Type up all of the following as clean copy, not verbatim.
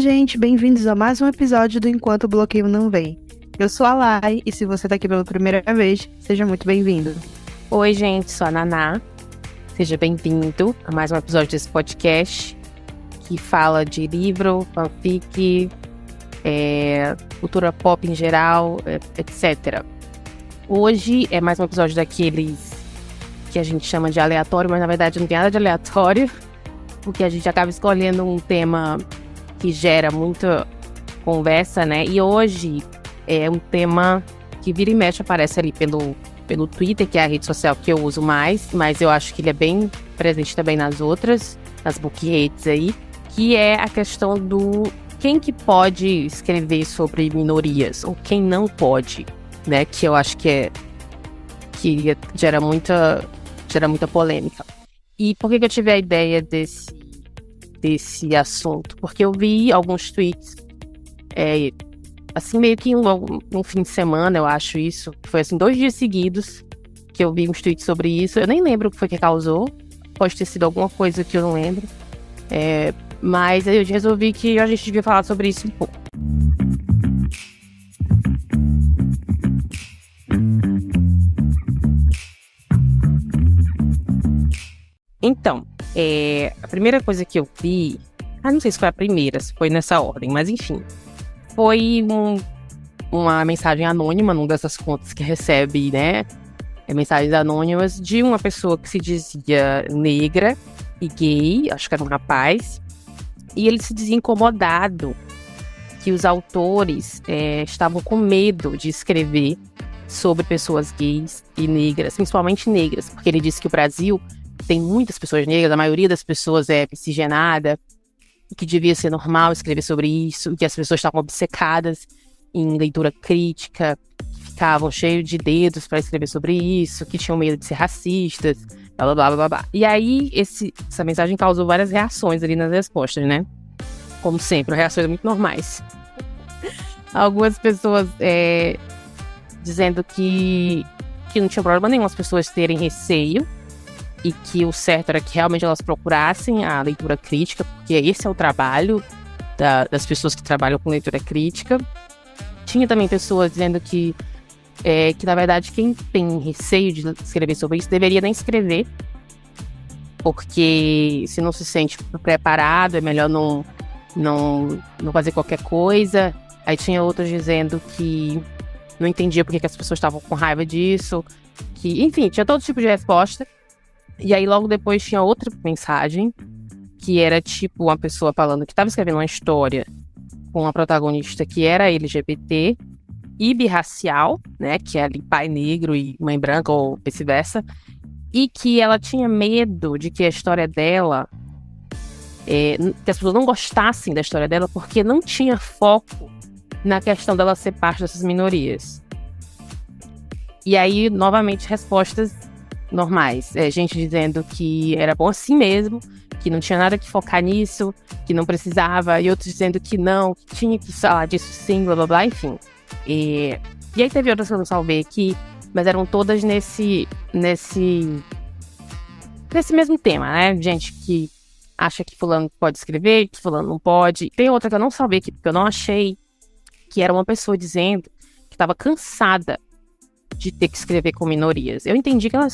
gente, bem-vindos a mais um episódio do Enquanto o Bloqueio Não Vem. Eu sou a Lai e se você tá aqui pela primeira vez, seja muito bem-vindo. Oi, gente, sou a Naná. Seja bem-vindo a mais um episódio desse podcast que fala de livro, fanfic, cultura pop em geral, etc. Hoje é mais um episódio daqueles que a gente chama de aleatório, mas na verdade não tem nada de aleatório, porque a gente acaba escolhendo um tema que gera muita conversa, né? E hoje é um tema que vira e mexe aparece ali pelo Twitter, que é a rede social que eu uso mais, mas eu acho que ele é bem presente também nas outras, nas bookredes aí, que é a questão do quem que pode escrever sobre minorias ou quem não pode, né? Que eu acho que gera muita polêmica. E por que eu tive a ideia desse assunto? Porque eu vi alguns tweets, assim, meio que um fim de semana, eu acho isso. Foi assim, 2 dias seguidos que eu vi uns tweets sobre isso. Eu nem lembro o que foi que causou. Pode ter sido alguma coisa que eu não lembro. Mas eu resolvi que a gente devia falar sobre isso um pouco. Então, a primeira coisa que eu vi... não sei se foi a primeira, se foi nessa ordem, mas enfim. Foi uma mensagem anônima numa dessas contas que recebe, né? Mensagens anônimas de uma pessoa que se dizia negra e gay, acho que era um rapaz. E ele se dizia incomodado que os autores estavam com medo de escrever sobre pessoas gays e negras, principalmente negras, porque ele disse que o Brasil tem muitas pessoas negras, a maioria das pessoas é miscigenada, e que devia ser normal escrever sobre isso, que as pessoas estavam obcecadas em leitura crítica, que ficavam cheios de dedos para escrever sobre isso, que tinham medo de ser racistas, blá, blá, blá, blá, blá. E aí, essa mensagem causou várias reações ali nas respostas, né? Como sempre, reações muito normais. Algumas pessoas dizendo que não tinha problema nenhum as pessoas terem receio, e que o certo era que realmente elas procurassem a leitura crítica, porque esse é o trabalho das pessoas que trabalham com leitura crítica. Tinha também pessoas dizendo que na verdade, quem tem receio de escrever sobre isso deveria nem escrever, porque se não se sente preparado, é melhor não fazer qualquer coisa. Aí tinha outros dizendo que não entendia porque que as pessoas estavam com raiva disso, que, enfim, tinha todo tipo de resposta. E aí logo depois tinha outra mensagem, que era tipo uma pessoa falando que estava escrevendo uma história com uma protagonista que era LGBT e birracial, né, que é ali pai negro e mãe branca ou vice-versa, e que ela tinha medo de que a história dela, que as pessoas não gostassem da história dela porque não tinha foco na questão dela ser parte dessas minorias. E aí, novamente, respostas normais. Gente dizendo que era bom assim mesmo, que não tinha nada que focar nisso, que não precisava, e outros dizendo que não, que tinha que falar disso sim, blá blá blá, enfim. E aí teve outras que eu não salvei aqui, mas eram todas nesse mesmo tema, né? Gente que acha que fulano pode escrever, que fulano não pode. Tem outra que eu não salvei aqui, porque eu não achei, que era uma pessoa dizendo que estava cansada de ter que escrever com minorias. Eu entendi que ela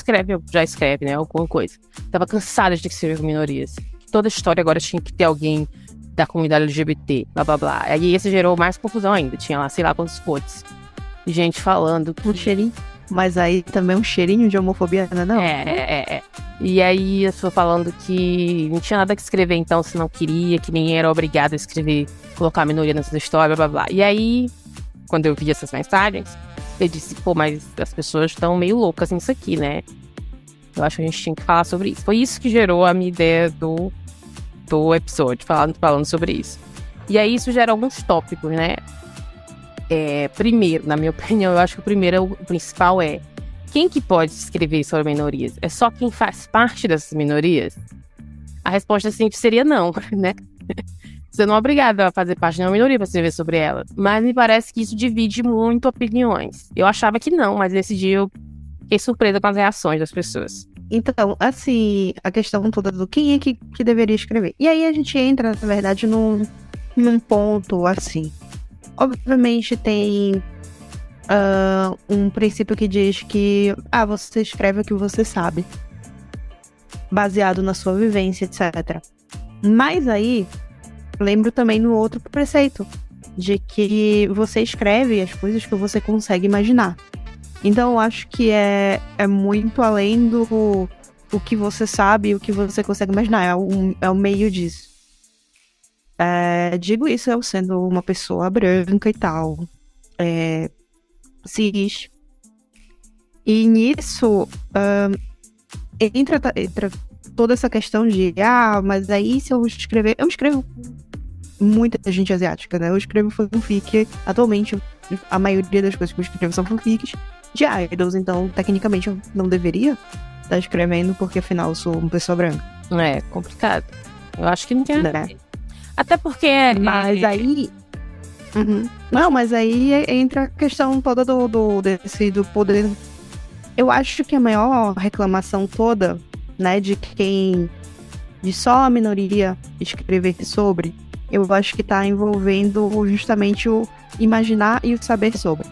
já escreve, né, alguma coisa. Tava cansada de ter que escrever com minorias. Toda história agora tinha que ter alguém da comunidade LGBT, blá, blá, blá. Aí esse gerou mais confusão ainda. Tinha lá, sei lá quantos quotes. Gente falando que... Um cheirinho. Mas aí também um cheirinho de homofobia, não é? E aí a pessoa falando que não tinha nada que escrever então se não queria, que ninguém era obrigado a escrever, colocar a minoria nessa história, blá, blá, blá. E aí, quando eu vi essas mensagens, eu disse, pô, mas as pessoas estão meio loucas nisso aqui, né? Eu acho que a gente tinha que falar sobre isso. Foi isso que gerou a minha ideia do episódio, falando sobre isso. E aí isso gera alguns tópicos, né? Primeiro, na minha opinião, eu acho que o principal é quem que pode escrever sobre minorias? É só quem faz parte dessas minorias? A resposta sempre seria não, né? Você não é obrigado a fazer parte de uma minoria para escrever sobre ela. Mas me parece que isso divide muito opiniões. Eu achava que não, mas nesse dia eu fiquei surpresa com as reações das pessoas. Então, assim, a questão toda do quem é que deveria escrever. E aí a gente entra, na verdade, num ponto assim. Obviamente tem um princípio que diz que você escreve o que você sabe, baseado na sua vivência, etc. Mas aí, lembro também no outro preceito, de que você escreve as coisas que você consegue imaginar. Então eu acho que é muito além do o que você sabe e o que você consegue imaginar, é o meio disso. Digo isso eu sendo uma pessoa branca e tal, cis. E nisso entra toda essa questão de mas aí se eu escrever... Eu escrevo muita gente asiática, né? Eu escrevo fanfic. Atualmente, a maioria das coisas que eu escrevo são fanfics de idols, então, tecnicamente, eu não deveria estar escrevendo, porque afinal eu sou uma pessoa branca. É complicado. Eu acho que não tem nada a Né? ver. Até porque... Mas aí... Não, mas aí entra a questão toda do poder. Eu acho que a maior reclamação toda, né, de só a minoria escrever sobre, eu acho que tá envolvendo justamente o imaginar e o saber sobre,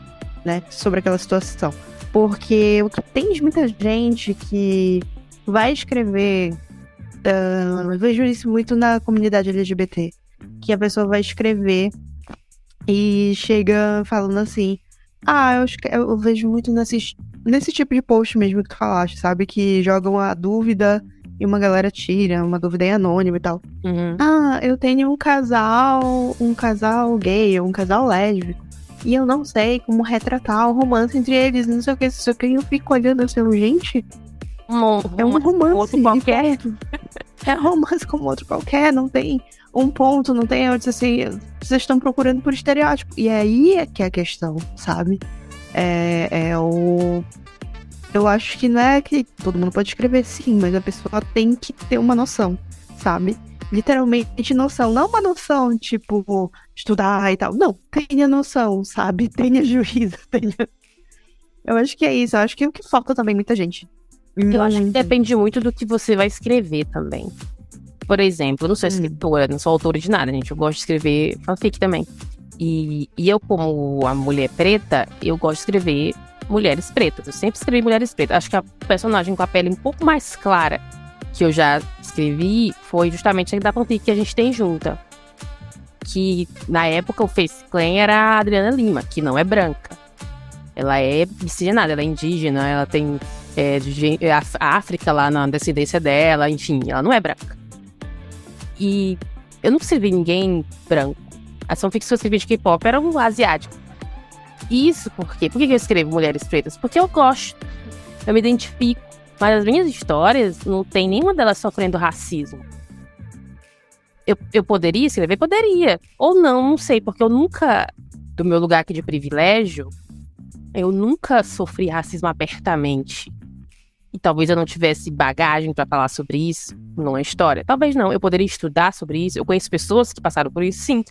né, sobre aquela situação. Porque o que tem de muita gente que vai escrever, eu vejo isso muito na comunidade LGBT, que a pessoa vai escrever e chega falando assim, eu vejo muito nesse tipo de post mesmo que tu falaste, sabe? Que jogam a dúvida e uma galera tira, uma dúvida é anônima e tal. Uhum. Eu tenho um casal gay, um casal lésbico, e eu não sei como retratar o romance entre eles, não sei o que, e eu fico olhando assim, gente, é um romance outro qualquer. É romance como outro qualquer, não tem um ponto, não tem, eu disse assim, vocês estão procurando por estereótipo. E aí é que é a questão, sabe? Eu acho que não é que todo mundo pode escrever, sim, mas a pessoa tem que ter uma noção, sabe? Literalmente noção, não uma noção, tipo, estudar e tal. Não, tenha noção, sabe? Tenha juízo, tenha... Eu acho que é isso, eu acho que é o que falta também muita gente. Eu acho que depende muito do que você vai escrever também. Por exemplo, eu não sou escritora, não sou autora de nada, gente. Eu gosto de escrever fanfic também. E eu, como a mulher preta, eu gosto de escrever mulheres pretas. Eu sempre escrevi mulheres pretas. Acho que a personagem com a pele um pouco mais clara que eu já escrevi foi justamente a da fanfic que a gente tem junta. Que, na época, o Face Clan era a Adriana Lima, que não é branca. Ela é miscigenada, ela é indígena, ela tem a África lá na descendência dela, enfim, ela não é branca. E eu não escrevi ninguém branco. As fanfics que eu escrevi de K-pop eram asiáticos. Isso por quê? Por que eu escrevo mulheres pretas? Porque eu gosto, eu me identifico. Mas as minhas histórias, não tem nenhuma delas sofrendo racismo. Eu poderia escrever? Poderia. Ou não sei, porque eu nunca, do meu lugar aqui de privilégio, eu nunca sofri racismo abertamente. E talvez eu não tivesse bagagem pra falar sobre isso numa história. Talvez não, eu poderia estudar sobre isso. Eu conheço pessoas que passaram por isso, sim.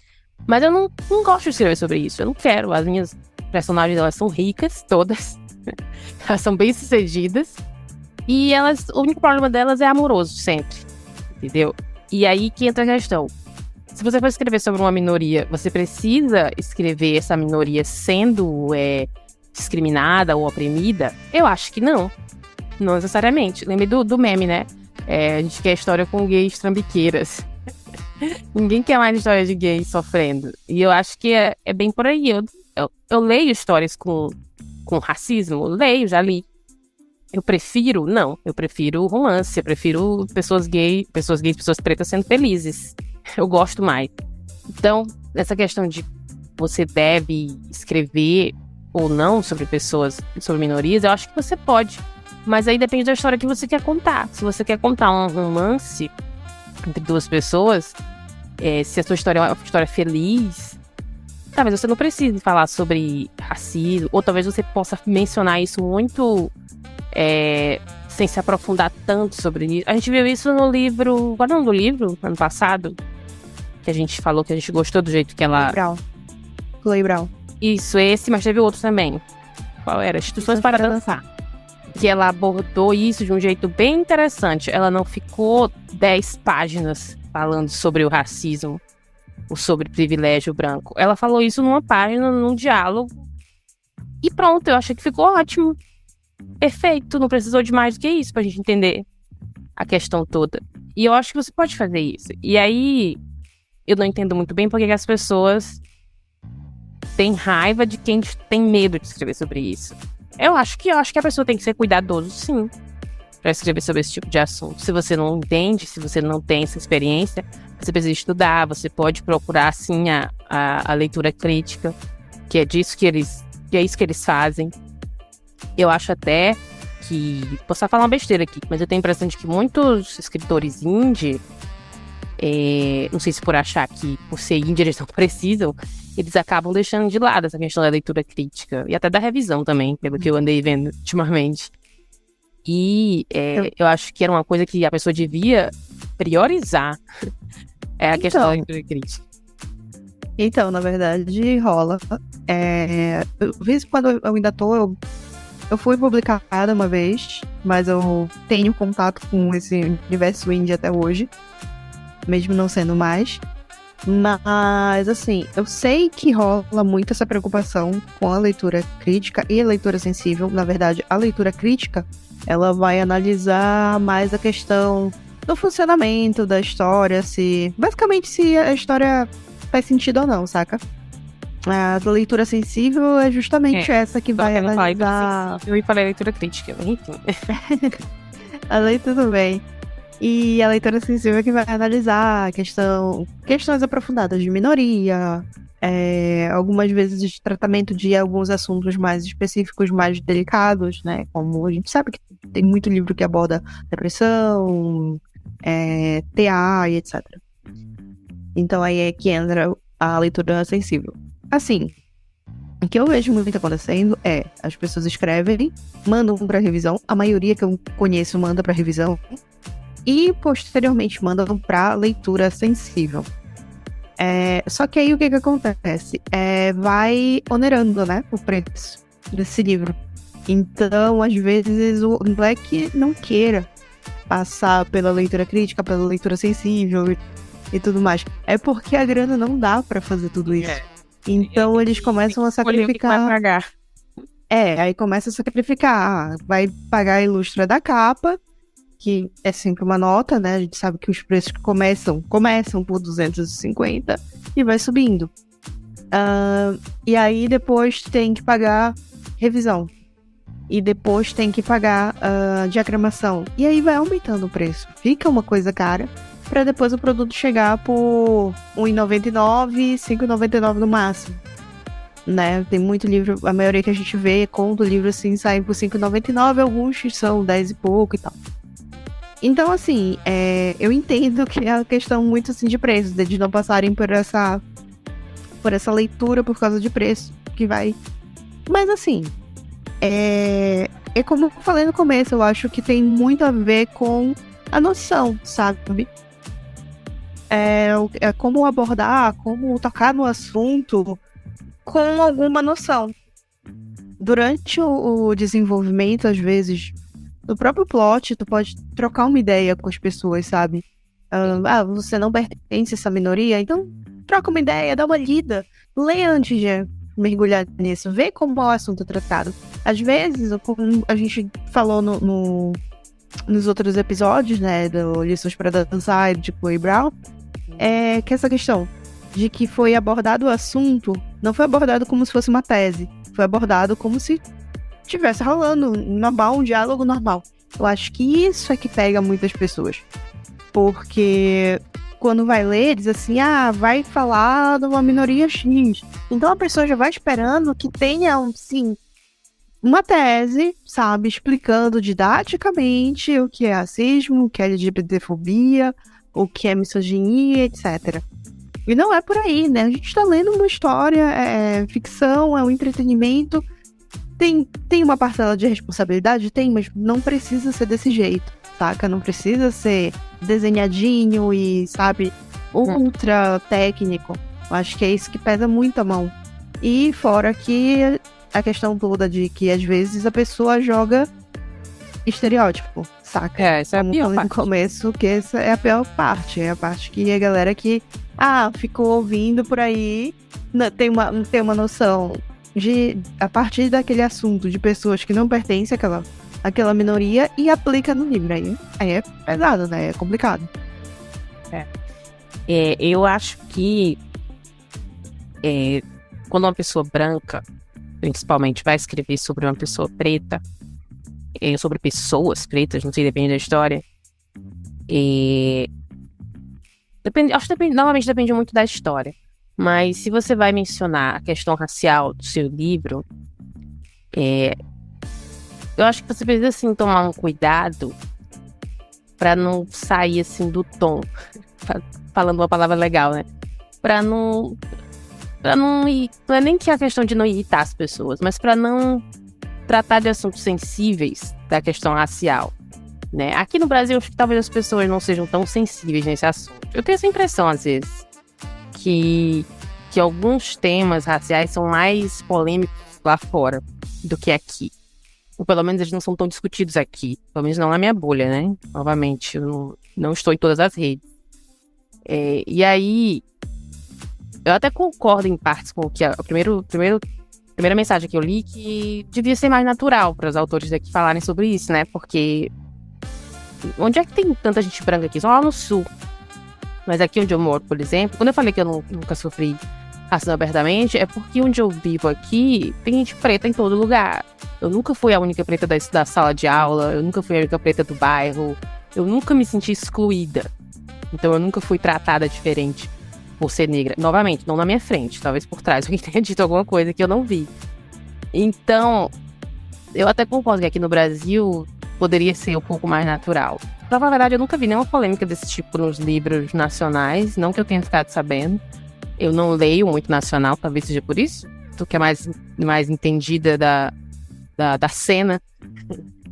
Mas eu não gosto de escrever sobre isso. Eu não quero. As minhas personagens, elas são ricas, todas. Elas são bem-sucedidas. E o único problema delas é amoroso, sempre. Entendeu? E aí que entra a questão. Se você for escrever sobre uma minoria, você precisa escrever essa minoria sendo discriminada ou oprimida? Eu acho que não. Não necessariamente. Lembre do meme, né? A gente quer história com gays trambiqueiras. Ninguém quer mais história de gays sofrendo. E eu acho que é bem por aí. Eu leio histórias com racismo. Leio, já li. Eu prefiro romance. Eu prefiro pessoas gays, pessoas pretas sendo felizes. Eu gosto mais. Então, essa questão de você deve escrever ou não sobre sobre minorias, eu acho que você pode. Mas aí depende da história que você quer contar. Se você quer contar um romance entre duas pessoas, se a sua história é uma história feliz, talvez você não precise falar sobre racismo, ou talvez você possa mencionar isso muito sem se aprofundar tanto sobre isso. A gente viu isso no livro... Qual é o nome do livro? Ano passado? Que a gente falou que a gente gostou do jeito que ela... Chloe Brown. Isso, esse, mas teve outro também. Qual era? Instituições para Dançar. Que ela abordou isso de um jeito bem interessante. Ela não ficou 10 páginas falando sobre o racismo. o sobre privilégio branco. Ela falou isso numa página, num diálogo. E pronto, eu achei que ficou ótimo. Perfeito, não precisou de mais do que isso pra gente entender a questão toda. E eu acho que você pode fazer isso. E aí, eu não entendo muito bem porque as pessoas têm raiva de quem tem medo de escrever sobre isso. Eu acho que a pessoa tem que ser cuidadoso, sim, para escrever sobre esse tipo de assunto. Se você não entende, se você não tem essa experiência, você precisa estudar, você pode procurar, sim, a leitura crítica, que é isso que eles fazem. Eu acho até que... Posso falar uma besteira aqui, mas eu tenho a impressão de que muitos escritores indie, não sei se por achar que por ser indie eles não precisam, eles acabam deixando de lado essa questão da leitura crítica e até da revisão também, pelo que eu andei vendo ultimamente. E eu acho que era uma coisa que a pessoa devia priorizar, a questão da leitura crítica. Então, na verdade, rola. De vez em quando eu ainda tô... Eu fui publicada uma vez, mas eu tenho contato com esse universo indie até hoje, mesmo não sendo mais. Mas, assim, eu sei que rola muito essa preocupação com a leitura crítica e a leitura sensível. Na verdade, a leitura crítica, ela vai analisar mais a questão do funcionamento da história, basicamente se a história faz sentido ou não, saca? A leitura sensível é justamente essa que vai analisar... Eu ia falar leitura crítica, enfim. Tudo bem. E a leitura sensível é que vai analisar questões aprofundadas de minoria, algumas vezes de tratamento de alguns assuntos mais específicos, mais delicados, né? Como a gente sabe que tem muito livro que aborda depressão, TA e etc. Então aí é que entra a leitura sensível. Assim, o que eu vejo muito acontecendo as pessoas escrevem, mandam pra revisão, a maioria que eu conheço manda pra revisão, e posteriormente mandam pra leitura sensível. Só que aí o que acontece? Vai onerando, né, o preço desse livro. Então, às vezes, o Black não queira passar pela leitura crítica, pela leitura sensível e tudo mais. É porque a grana não dá pra fazer tudo isso. Então eles começam a sacrificar. Vai pagar. Aí começa a sacrificar. Vai pagar a ilustra da capa, que é sempre uma nota, né? A gente sabe que os preços começam por 250 e vai subindo. E aí depois tem que pagar revisão. E depois tem que pagar diagramação. E aí vai aumentando o preço. Fica uma coisa cara, para depois o produto chegar por R$1,99, R$5,99 no máximo, né? Tem muito livro, a maioria que a gente vê, conta o livro assim, sai por R$5,99, alguns são 10 e pouco e tal. Então, assim, eu entendo que é uma questão muito assim de preço, de não passarem por essa leitura por causa de preço, que vai... Mas, assim, é como eu falei no começo, eu acho que tem muito a ver com a noção, sabe? Como abordar, como tocar no assunto com alguma noção. Durante o desenvolvimento, às vezes, do próprio plot, tu pode trocar uma ideia com as pessoas, sabe? Você não pertence a essa minoria, então troca uma ideia, dá uma lida, lê antes de mergulhar nisso, vê como é o assunto tratado. Às vezes, como a gente falou nos outros episódios, né, do Lições para Dançar, de Chloe Brown, que essa questão de que foi abordado o assunto, não foi abordado como se fosse uma tese, foi abordado como se estivesse rolando um diálogo normal. Eu acho que isso é que pega muitas pessoas, porque quando vai ler, diz assim, vai falar de uma minoria X, então a pessoa já vai esperando que tenha, sim, uma tese, sabe, explicando didaticamente o que é racismo, o que é LGBTfobia, o que é misoginia, etc. E não é por aí, né? A gente tá lendo uma história, ficção, é um entretenimento. Tem uma parcela de responsabilidade? Tem, mas não precisa ser desse jeito, saca? Não precisa ser desenhadinho e, sabe, ultra técnico. Eu acho que é isso que pesa muito a mão. E fora que a questão toda de que, às vezes, a pessoa joga estereótipo, saca? Essa é a Como pior falei no parte. começo, que essa é a pior parte. É a parte que a galera que, ficou ouvindo por aí, tem uma noção de, a partir daquele assunto, de pessoas que não pertencem àquela minoria e aplica no livro. Aí é pesado, né? É complicado. Eu acho que quando uma pessoa branca, principalmente, vai escrever sobre uma pessoa preta, sobre pessoas pretas, não sei, depende da história, novamente depende muito da história. Mas se você vai mencionar a questão racial do seu livro, eu acho que você precisa, assim, tomar um cuidado pra não sair, assim, do tom. Falando uma palavra legal, né? Pra não ir... Não é nem que a questão de não irritar as pessoas, mas pra não tratar de assuntos sensíveis da questão racial, né? Aqui no Brasil, acho que talvez as pessoas não sejam tão sensíveis nesse assunto. Eu tenho essa impressão, às vezes, que alguns temas raciais são mais polêmicos lá fora do que aqui. Ou pelo menos eles não são tão discutidos aqui. Pelo menos não na minha bolha, né? Novamente, eu não estou em todas as redes. E aí, eu até concordo em partes com o que a primeira mensagem que eu li, que devia ser mais natural para os autores daqui falarem sobre isso, né? Porque onde é que tem tanta gente branca aqui? Só lá no sul. Mas aqui onde eu moro, por exemplo, quando eu falei que eu nunca sofri racismo abertamente, é porque onde eu vivo aqui tem gente preta em todo lugar. Eu nunca fui a única preta da sala de aula, eu nunca fui a única preta do bairro, eu nunca me senti excluída. Então eu nunca fui tratada diferente por ser negra. Novamente, não na minha frente, talvez por trás alguém tenha dito alguma coisa que eu não vi. Então, eu até concordo que aqui no Brasil poderia ser um pouco mais natural. Na verdade, eu nunca vi nenhuma polêmica desse tipo nos livros nacionais, não que eu tenha ficado sabendo. Eu não leio muito nacional, talvez seja por isso. Tu que é mais entendida da cena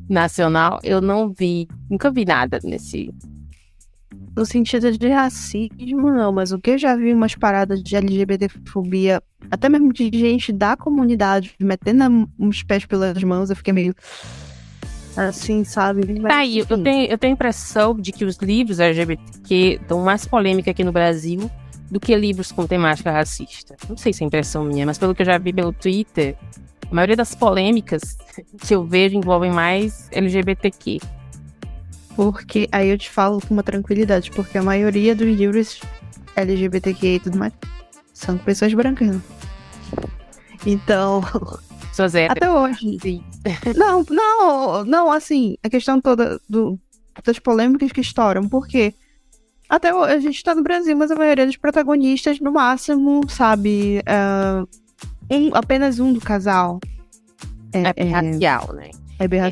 nacional, eu nunca vi nada nesse... No sentido de racismo, não, mas o que eu já vi umas paradas de LGBTfobia, até mesmo de gente da comunidade metendo os pés pelas mãos, eu fiquei meio assim, sabe? Mas, Aí, eu tenho a impressão de que os livros LGBTQ dão mais polêmica aqui no Brasil do que livros com temática racista. Não sei se é impressão minha, mas pelo que eu já vi pelo Twitter, a maioria das polêmicas que eu vejo envolvem mais LGBTQ. Porque aí eu te falo com uma tranquilidade, porque a maioria dos livros LGBTQ e tudo mais são com pessoas brancas. Então, Pessoas héteras. até hoje. Sim. Não, assim, a questão toda das polêmicas que estouram, porque até hoje a gente tá no Brasil, mas a maioria dos protagonistas, no máximo, sabe, apenas um do casal. É racial, né?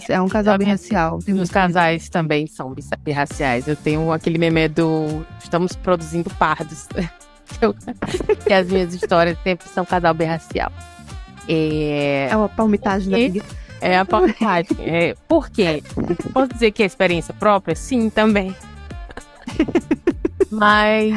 É um casal birracial. Os casais também são birraciais. Eu tenho aquele meme do Estamos produzindo pardos. Que as minhas histórias sempre são casal birracial. É uma palmitagem da vida. É a palmitagem. Por quê? Posso dizer que é experiência própria? Sim, também. Mas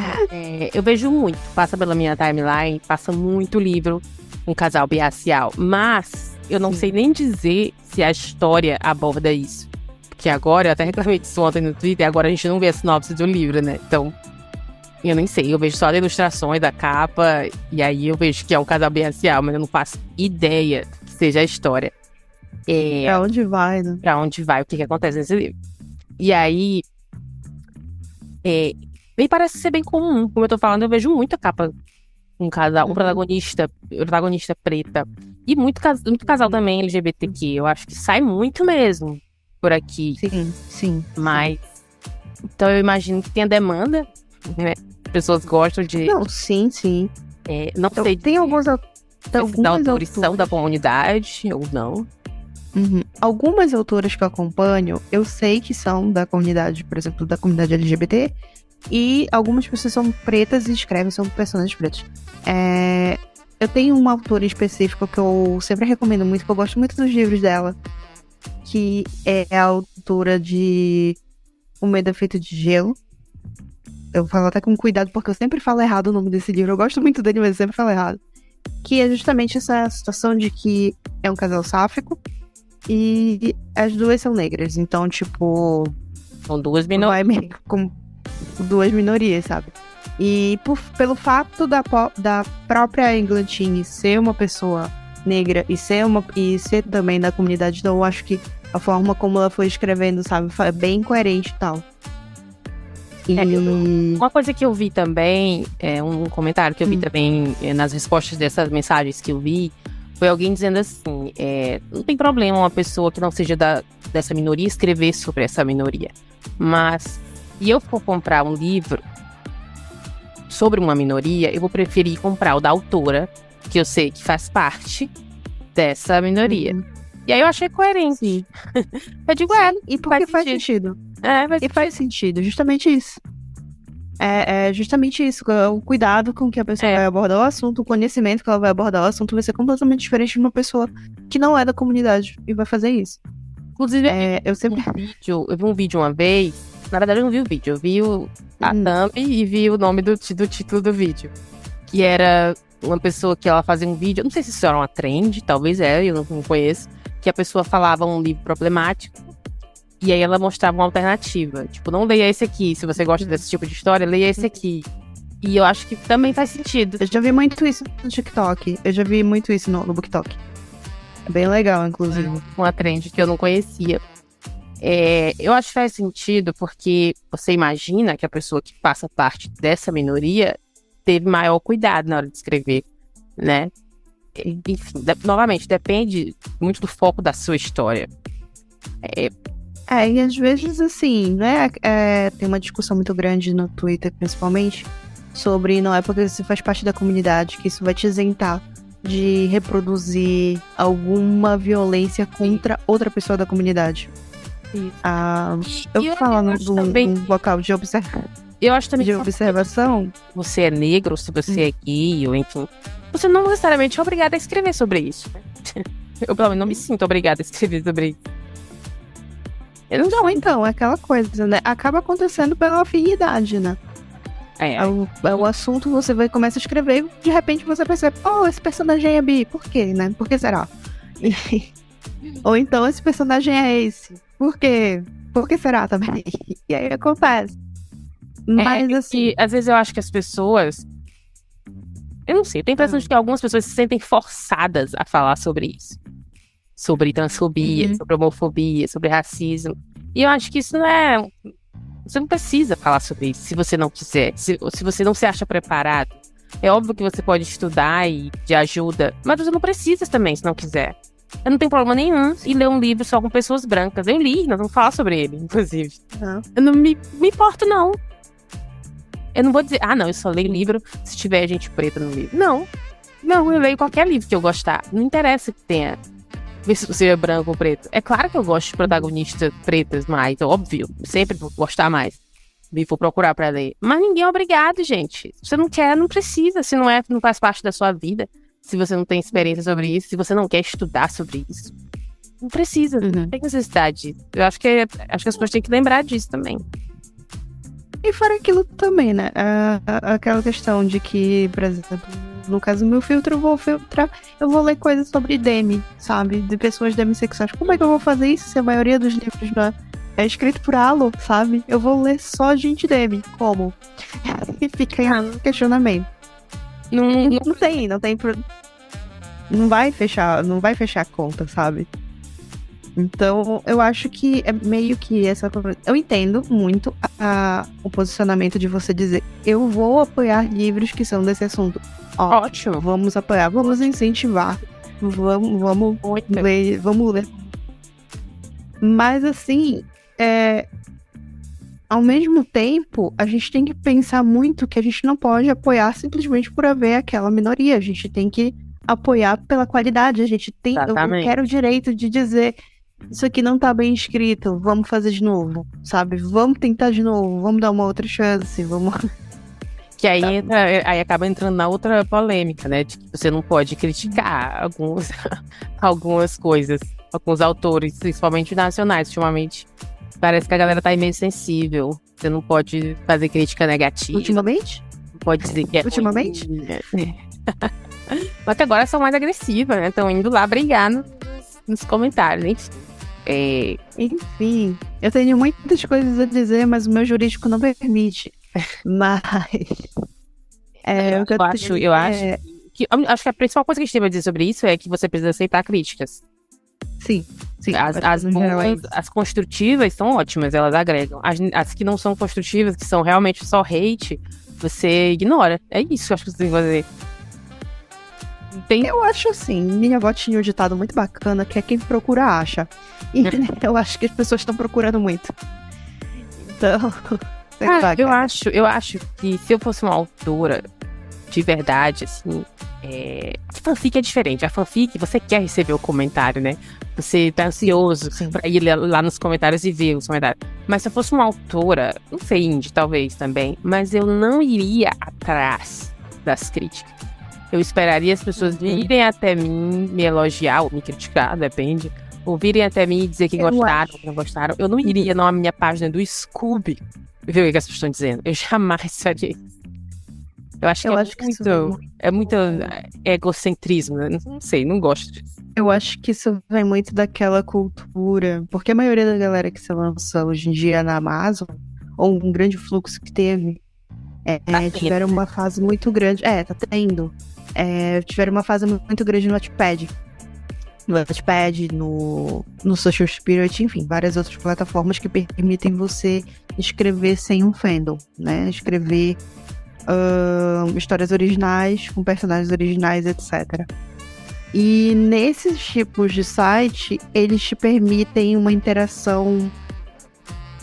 eu vejo muito. Passa pela minha timeline, passa muito livro um casal birracial. Mas eu não sei nem dizer se a história aborda isso. Porque agora, eu até reclamei disso ontem no Twitter, agora a gente não vê a sinopse do livro, né? Então, eu nem sei. Eu vejo só as ilustrações da capa, e aí eu vejo que é um casal birracial, mas eu não faço ideia que seja a história. Pra onde vai, né? Pra onde vai, o que acontece nesse livro. E aí, me parece ser bem comum. Como eu tô falando, eu vejo muita capa um casal, um protagonista preta. E muito casal também LGBTQ. Eu acho que sai muito mesmo por aqui. Sim. Mas, então eu imagino que tem a demanda, né? As pessoas gostam de... Não, sim. não Então, sei tem alguns da autores autorização da comunidade ou não. Algumas autoras que eu acompanho, eu sei que são da comunidade, por exemplo, da comunidade LGBT, e algumas pessoas são pretas e escrevem, são personagens pretos. Eu tenho uma autora específica que eu sempre recomendo muito, que eu gosto muito dos livros dela, que é a autora de O Medo é Feito de Gelo. Eu falo até com cuidado, porque eu sempre falo errado o nome desse livro. Eu gosto muito dele, mas eu sempre falo errado. Que é justamente essa situação de que é um casal sáfico, e as duas são negras. Então, tipo, São duas vai minorias. meio que com duas minorias, sabe? E pelo fato da própria Eglantine ser uma pessoa negra e ser também da comunidade, então eu acho que a forma como ela foi escrevendo, sabe, é bem coerente e tal. E Uma coisa que eu vi também, um comentário que eu vi também nas respostas dessas mensagens que eu vi, foi alguém dizendo assim, não tem problema uma pessoa que não seja dessa minoria escrever sobre essa minoria, mas se eu for comprar um livro sobre uma minoria, eu vou preferir comprar o da autora, que eu sei que faz parte dessa minoria. E aí eu achei coerente. Sim. Eu digo, E porque faz sentido. mas E faz sentido, justamente isso. É justamente isso. O cuidado com que a pessoa vai abordar o assunto, o conhecimento que ela vai abordar o assunto vai ser completamente diferente de uma pessoa que não é da comunidade e vai fazer isso. Inclusive, eu sempre. eu vi um vídeo uma vez. Na verdade, eu não vi o vídeo, eu vi a thumb e vi o nome do título do vídeo. Que era uma pessoa que ela fazia um vídeo, eu não sei se isso era uma trend, talvez eu não conheço, que a pessoa falava um livro problemático e aí ela mostrava uma alternativa. Tipo, não leia esse aqui, se você gosta desse tipo de história, leia esse aqui. E eu acho que também faz sentido. Eu já vi muito isso no TikTok, eu já vi muito isso no BookTok. É bem legal, inclusive. Uma trend que eu não conhecia. Eu acho que faz sentido porque você imagina que a pessoa que faça parte dessa minoria teve maior cuidado na hora de escrever, né? Enfim, novamente, depende muito do foco da sua história. E às vezes, assim, né? Tem uma discussão muito grande no Twitter, principalmente, sobre não é porque você faz parte da comunidade que isso vai te isentar de reproduzir alguma violência contra outra pessoa da comunidade. Eu falando de um local de observação. Eu acho também de observação. Se você é negro, se você é gay, ou enfim, você não necessariamente é obrigado a escrever sobre isso. Eu, pelo menos, não me sinto obrigada a escrever sobre isso. Então, é aquela coisa, né? Acaba acontecendo pela afinidade, né? O assunto, você começa a escrever e de repente você percebe, esse personagem é bi, por quê, né? Por que será? Ou então, esse personagem é esse, por quê? Por que será também? E aí acontece. Mas assim... às vezes eu acho que as pessoas... Eu não sei, eu tenho a impressão de que algumas pessoas se sentem forçadas a falar sobre isso. Sobre transfobia, sobre homofobia, sobre racismo. E eu acho que isso não é... Você não precisa falar sobre isso se você não quiser. Se você não se acha preparado. É óbvio que você pode estudar e de ajuda, mas você não precisa também se não quiser. Eu não tenho problema nenhum em ler um livro só com pessoas brancas. Eu li, nós vamos falar sobre ele, inclusive. Eu não me importo, não. Eu não vou dizer, não, eu só leio livro se tiver gente preta no livro. Não, eu leio qualquer livro que eu gostar. Não interessa que tenha, ver se você é branco ou preto. É claro que eu gosto de protagonistas pretas mais, óbvio. Sempre vou gostar mais. E vou procurar pra ler. Mas ninguém é obrigado, gente. Se você não quer, não precisa. Se não faz parte da sua vida. Se você não tem experiência sobre isso. Se você não quer estudar sobre isso. Não precisa. Não tem necessidade. Eu acho que as pessoas têm que lembrar disso também. E fora aquilo também, né? Aquela questão de que, por exemplo, no caso do meu filtro, eu vou ler coisas sobre demi, sabe? De pessoas demissexuais. Como é que eu vou fazer isso se a maioria dos livros é escrito por alo, sabe? Eu vou ler só gente demi. Como? E fica em questionamento. Não tem. Não vai fechar a conta, sabe? Então, eu acho que é meio que essa... Eu entendo muito o posicionamento de você dizer, eu vou apoiar livros que são desse assunto. Ótimo. Vamos apoiar, vamos incentivar, vamos ler. Mas, assim, ao mesmo tempo, a gente tem que pensar muito que a gente não pode apoiar simplesmente por haver aquela minoria. A gente tem que apoiar pela qualidade. Eu quero o direito de dizer... Isso aqui não tá bem escrito, vamos fazer de novo, sabe? Vamos tentar de novo, vamos dar uma outra chance, vamos... Que aí, aí acaba entrando na outra polêmica, né? De que você não pode criticar algumas coisas, alguns autores, principalmente nacionais, ultimamente. Parece que a galera tá aí meio sensível. Você não pode fazer crítica negativa. Ultimamente? Não pode dizer que é ultimamente? Mas que agora são mais agressivas, né? Estão indo lá brigar nos comentários, enfim. Enfim, eu tenho muitas coisas a dizer, mas o meu jurídico não permite. Mas Eu acho que a principal coisa que a gente tem a dizer sobre isso é que você precisa aceitar críticas. sim. As construtivas são ótimas, elas agregam. As que não são construtivas, que são realmente só hate, você ignora. É isso que eu acho que você tem que fazer. Eu acho assim, minha avó tinha um ditado muito bacana, que é quem procura acha. E eu acho que as pessoas estão procurando muito. Então, eu acho que se eu fosse uma autora de verdade, assim, a fanfic é diferente. A fanfic, você quer receber o comentário, né? Você tá ansioso pra ir lá nos comentários e ver os comentários. Mas se eu fosse uma autora, não sei, indie talvez também, mas eu não iria atrás das críticas. Eu esperaria as pessoas virem até mim, me elogiar ou me criticar, depende. Ou virem até mim e dizer que gostaram, que não gostaram. Eu não iria na minha página do Scooby ver o que as pessoas estão dizendo. Eu jamais faria isso. Eu acho que é muito egocentrismo, né? Não sei, não gosto disso. Eu acho que isso vem muito daquela cultura, porque a maioria da galera que se lança hoje em dia na Amazon, ou um grande fluxo que teve, tiveram uma fase muito grande. Tá tendo. Tiveram uma fase muito grande no Wattpad. No Wattpad, no Social Spirit, enfim, várias outras plataformas que permitem você escrever sem um fandom, né? Escrever histórias originais, com personagens originais, etc. E nesses tipos de site, eles te permitem uma interação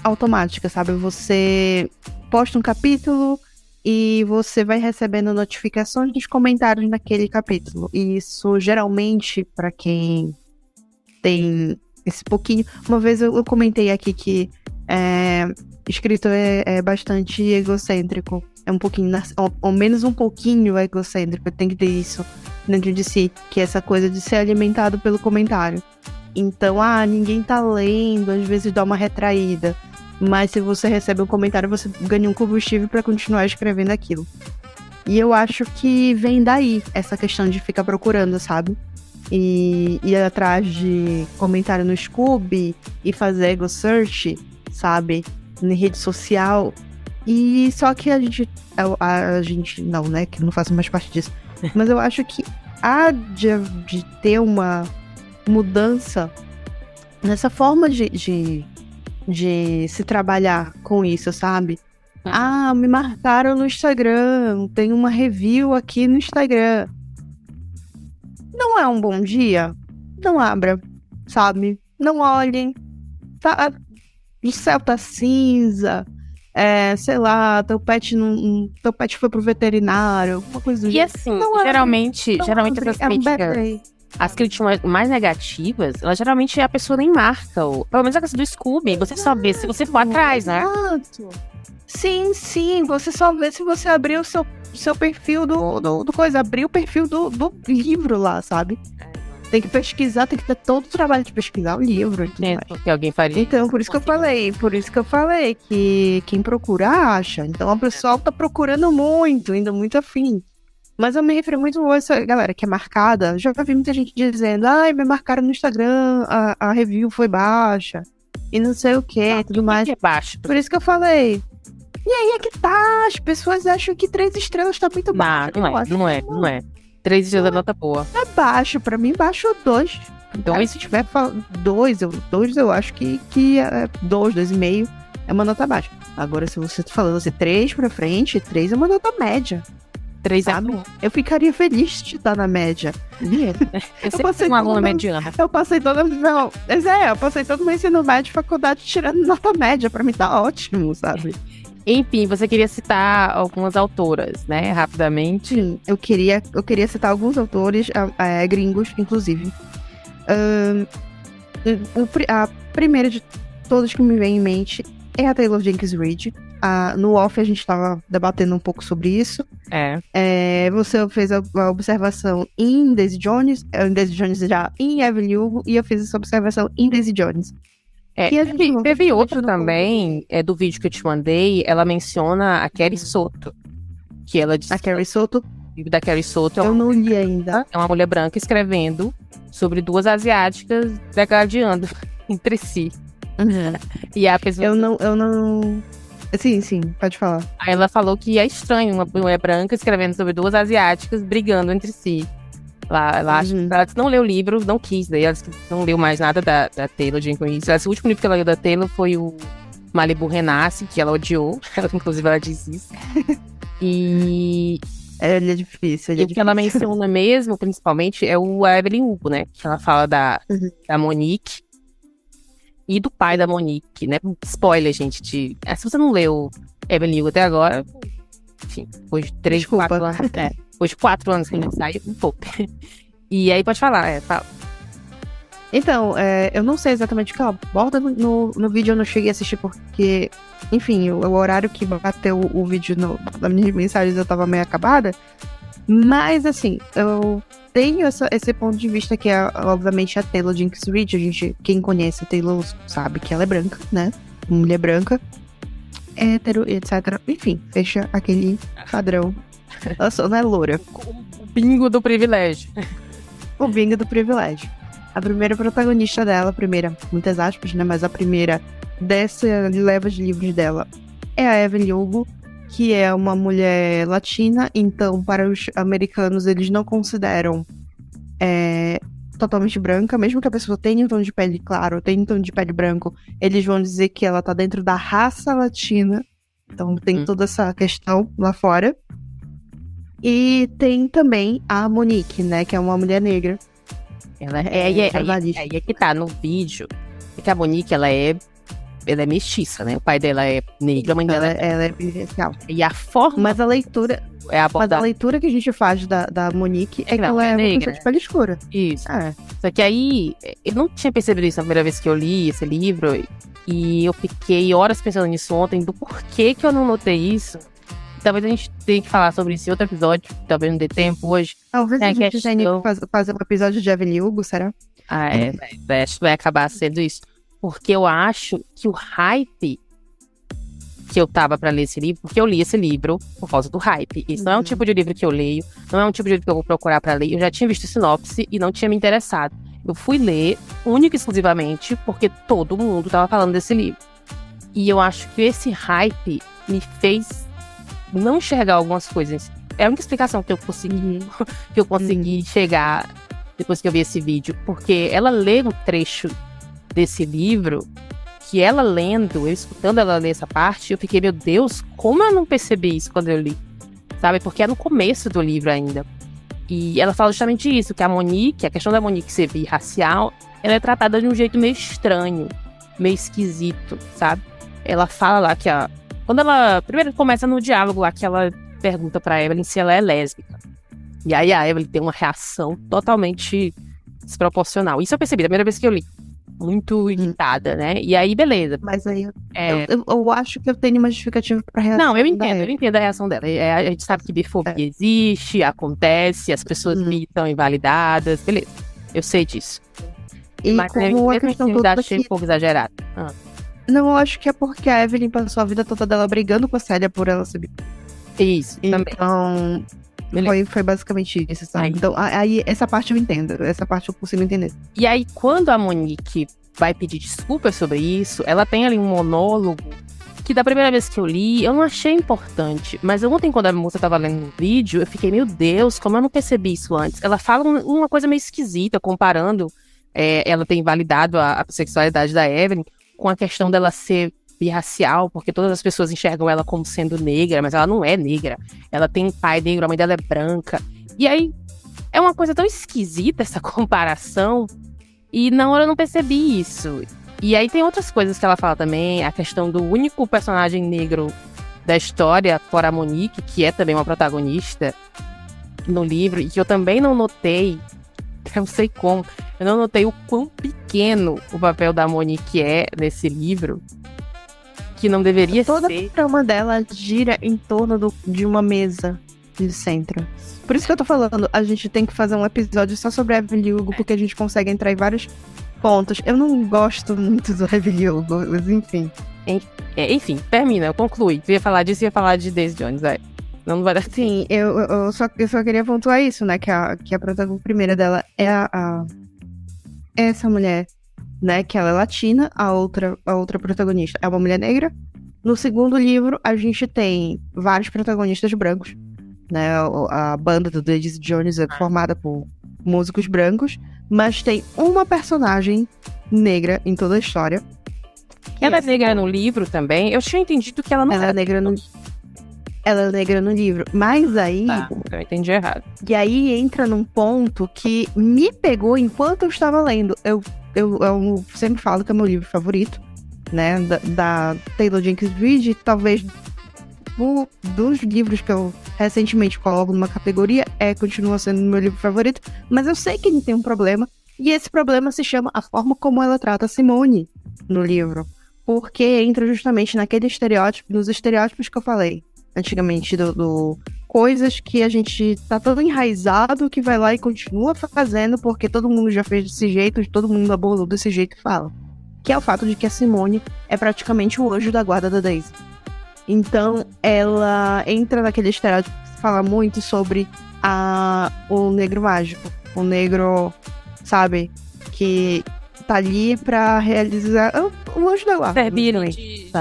automática, sabe? Você posta um capítulo e você vai recebendo notificações dos comentários naquele capítulo. E isso, geralmente, para quem tem esse pouquinho... Uma vez eu comentei aqui que escritor é bastante egocêntrico. É um pouquinho, ou menos um pouquinho egocêntrico. Tem que ter isso dentro de si, que é essa coisa de ser alimentado pelo comentário. Então, ninguém tá lendo, às vezes dá uma retraída. Mas se você recebe um comentário, você ganha um combustível para continuar escrevendo aquilo. E eu acho que vem daí essa questão de ficar procurando, sabe? E ir atrás de comentário no Scooby e fazer ego search, sabe? Na rede social. E só que a gente não, né? Que não faço mais parte disso. Mas eu acho que há de ter uma mudança nessa forma de se trabalhar com isso, sabe? Me marcaram no Instagram, tem uma review aqui no Instagram. Não é um bom dia? Não abra, sabe? Não olhem. O céu tá cinza. Sei lá, teu pet foi pro veterinário, alguma coisa do jeito. E assim, geralmente essas críticas, as críticas mais negativas, ela geralmente a pessoa nem marca. Pelo menos a questão do Scooby, você só vê se você for atrás, né? Sim, você só vê se você abrir o seu perfil do coisa, abrir o perfil do livro lá, sabe? Tem que pesquisar, tem que ter todo o trabalho de pesquisar o livro. Que alguém faria. Então, por isso que eu falei que quem procura acha. Então, a pessoa tá procurando muito, ainda muito afim. Mas eu me refiro muito a essa galera que é marcada. Já vi muita gente dizendo, me marcaram no Instagram, a review foi baixa. E não sei o que, tudo mais. É baixo. Por isso que eu falei. E aí é que tá, as pessoas acham que 3 estrelas tá muito baixo. Não é. 3 estrelas é nota boa. É baixo, pra mim baixo é 2. 2? Se tiver 2, eu acho que é 2,5 é uma nota baixa. Agora, se você tá falando assim, 3 pra frente, 3 é uma nota média. 3 sabe? Eu ficaria feliz de estar na média. Eu passei uma aluna mediana. Eu passei todo o meu ensino médio de faculdade tirando nota média. Pra mim tá ótimo, sabe? Enfim, você queria citar algumas autoras, né? Rapidamente. Sim, eu queria citar alguns autores, gringos, inclusive. A primeira de todas que me vem em mente é a Taylor Jenkins Reid. No off a gente estava debatendo um pouco sobre isso. Você fez a observação em Daisy Jones já em Evelyn Hugo, e eu fiz essa observação em Daisy Jones. Teve outro também, do vídeo que eu te mandei, ela menciona a Carrie Soto. Que ela diz a Carrie Soto? Da Carrie Soto. Eu não li ainda. É uma mulher branca escrevendo sobre duas asiáticas degladiando entre si. E a pessoa... Eu não... Sim, pode falar. Aí ela falou que é estranho uma mulher branca escrevendo sobre duas asiáticas brigando entre si. Ela não leu o livro, não quis ler, ela disse que não leu mais nada da Taylor Jenkins. O último livro que ela leu da Taylor foi o Malibu Renasce, que ela odiou. Inclusive, ela diz isso. E... Ele é difícil. E o que ela menciona mesmo, principalmente, é a Evelyn Hugo, né? Que ela fala da Monique e do pai da Monique, né? Spoiler, gente. Se você não leu Evelyn Hugo até agora, enfim, depois de 3, 4 anos. Depois de 4 anos que a gente saiu, um pouco. E aí pode falar, fala. Então, eu não sei exatamente o que ela aborda no vídeo, eu não cheguei a assistir porque, enfim, o horário que bateu o vídeo das minhas mensagens eu tava meio acabada. Mas, assim, eu tenho esse ponto de vista que é, obviamente, a Taylor Jenkins Reid. Quem conhece a Taylor sabe que ela é branca, né? Uma mulher branca, hétero, etc. Enfim, fecha aquele padrão. Ela só não é loura. O bingo do privilégio. O bingo do privilégio. A primeira protagonista dela, muitas aspas, né? Mas a primeira dessa leva de livros dela é a Evelyn Hugo, que é uma mulher latina. Então, para os americanos, eles não consideram totalmente branca. Mesmo que a pessoa tenha um tom de pele claro, tenha um tom de pele branco, eles vão dizer que ela tá dentro da raça latina. Então, tem toda essa questão lá fora. E tem também a Monique, né? Que é uma mulher negra. Ela aí é que tá no vídeo. É que a Monique, ela é mestiça, né? O pai dela é negro, a mãe dela é racial. E a forma... Mas a leitura que a gente faz da Monique é que ela é uma pessoa de pele escura. Isso. Só que aí, eu não tinha percebido isso na primeira vez que eu li esse livro. E eu fiquei horas pensando nisso ontem, do porquê que eu não notei isso. Talvez a gente tenha que falar sobre isso em outro episódio, talvez não dê tempo hoje. Talvez a gente tenha que fazer um episódio de Evelyn Hugo, será? Vai acabar sendo isso. Porque eu acho que o hype que eu tava pra ler esse livro, porque eu li esse livro por causa do hype. Isso não é um tipo de livro que eu leio, não é um tipo de livro que eu vou procurar pra ler. Eu já tinha visto sinopse e não tinha me interessado. Eu fui ler única e exclusivamente porque todo mundo tava falando desse livro. E eu acho que esse hype me fez não enxergar algumas coisas. É a única explicação que eu consegui chegar depois que eu vi esse vídeo. Porque ela lê um trecho desse livro, que ela lendo, eu escutando ela ler essa parte, eu fiquei, meu Deus, como eu não percebi isso quando eu li? Sabe? Porque é no começo do livro ainda. E ela fala justamente isso, que a Monique, a questão da Monique ser birracial, ela é tratada de um jeito meio estranho, meio esquisito, sabe? Ela fala lá que quando ela... Primeiro começa no diálogo lá que ela pergunta pra Evelyn se ela é lésbica. E aí a Evelyn tem uma reação totalmente desproporcional. Isso eu percebi da primeira vez que eu li. Muito irritada, né? E aí, beleza. Mas aí eu acho que eu tenho uma justificativa pra reação. Não, eu entendo a reação dela. A gente sabe que bifobia existe, acontece, as pessoas são invalidadas, beleza. Eu sei disso. E mas como a questão toda achei um pouco exagerado. Não, eu acho que é porque a Evelyn passou a vida toda dela brigando com a Célia por ela subir. Isso, também. Então, foi basicamente isso, sabe? Então, aí essa parte eu entendo. Essa parte eu consigo entender. E aí, quando a Monique vai pedir desculpas sobre isso, ela tem ali um monólogo que da primeira vez que eu li, eu não achei importante. Mas ontem, quando a moça tava lendo um vídeo, eu fiquei, meu Deus, como eu não percebi isso antes? Ela fala uma coisa meio esquisita, comparando ela ter invalidado a sexualidade da Evelyn com a questão dela ser birracial, porque todas as pessoas enxergam ela como sendo negra, mas ela não é negra. Ela tem um pai negro, a mãe dela é branca. E aí, é uma coisa tão esquisita essa comparação, e na hora eu não percebi isso. E aí tem outras coisas que ela fala também, a questão do único personagem negro da história, fora a Monique, que é também uma protagonista no livro, e que eu também não notei, eu não sei como, eu não notei o quão pequeno o papel da Monique é nesse livro, que não deveria Toda ser. a trama dela gira em torno de uma mesa de centro. Por isso que eu tô falando, a gente tem que fazer um episódio só sobre a Evelyn Hugo, porque a gente consegue entrar em vários pontos. Eu não gosto muito do Evelyn Hugo, mas enfim. Enfim, termina, eu concluí. Ia falar disso, ia falar de Daisy Jones, não vai dar. Sim, eu só queria pontuar isso, né? Que a protagonista primeira dela é a essa mulher, né, que ela é latina, a outra protagonista é uma mulher negra. No segundo livro, a gente tem vários protagonistas brancos, né? A banda do Daisy Jones é formada por músicos brancos, mas tem uma personagem negra em toda a história. Ela é negra no livro também? Eu tinha entendido que ela não Ela é negra no Ela é negra no livro. Mas aí... Tá, eu entendi errado. E aí entra num ponto que me pegou enquanto eu estava lendo. Eu sempre falo que é meu livro favorito, né? Da Taylor Jenkins Reid. Talvez dos livros que eu recentemente coloco numa categoria, continua sendo meu livro favorito. Mas eu sei que ele tem um problema. E esse problema se chama a forma como ela trata a Simone no livro. Porque entra justamente naquele estereótipo, nos estereótipos que eu falei antigamente, do coisas que a gente tá todo enraizado, que vai lá e continua fazendo porque todo mundo já fez desse jeito, todo mundo abordou desse jeito e fala. Que é o fato de que a Simone é praticamente o anjo da guarda da Daisy. Então, ela entra naquele estereótipo que se fala muito sobre o negro mágico. O negro, sabe, que tá ali pra realizar o anjo da guarda. Servir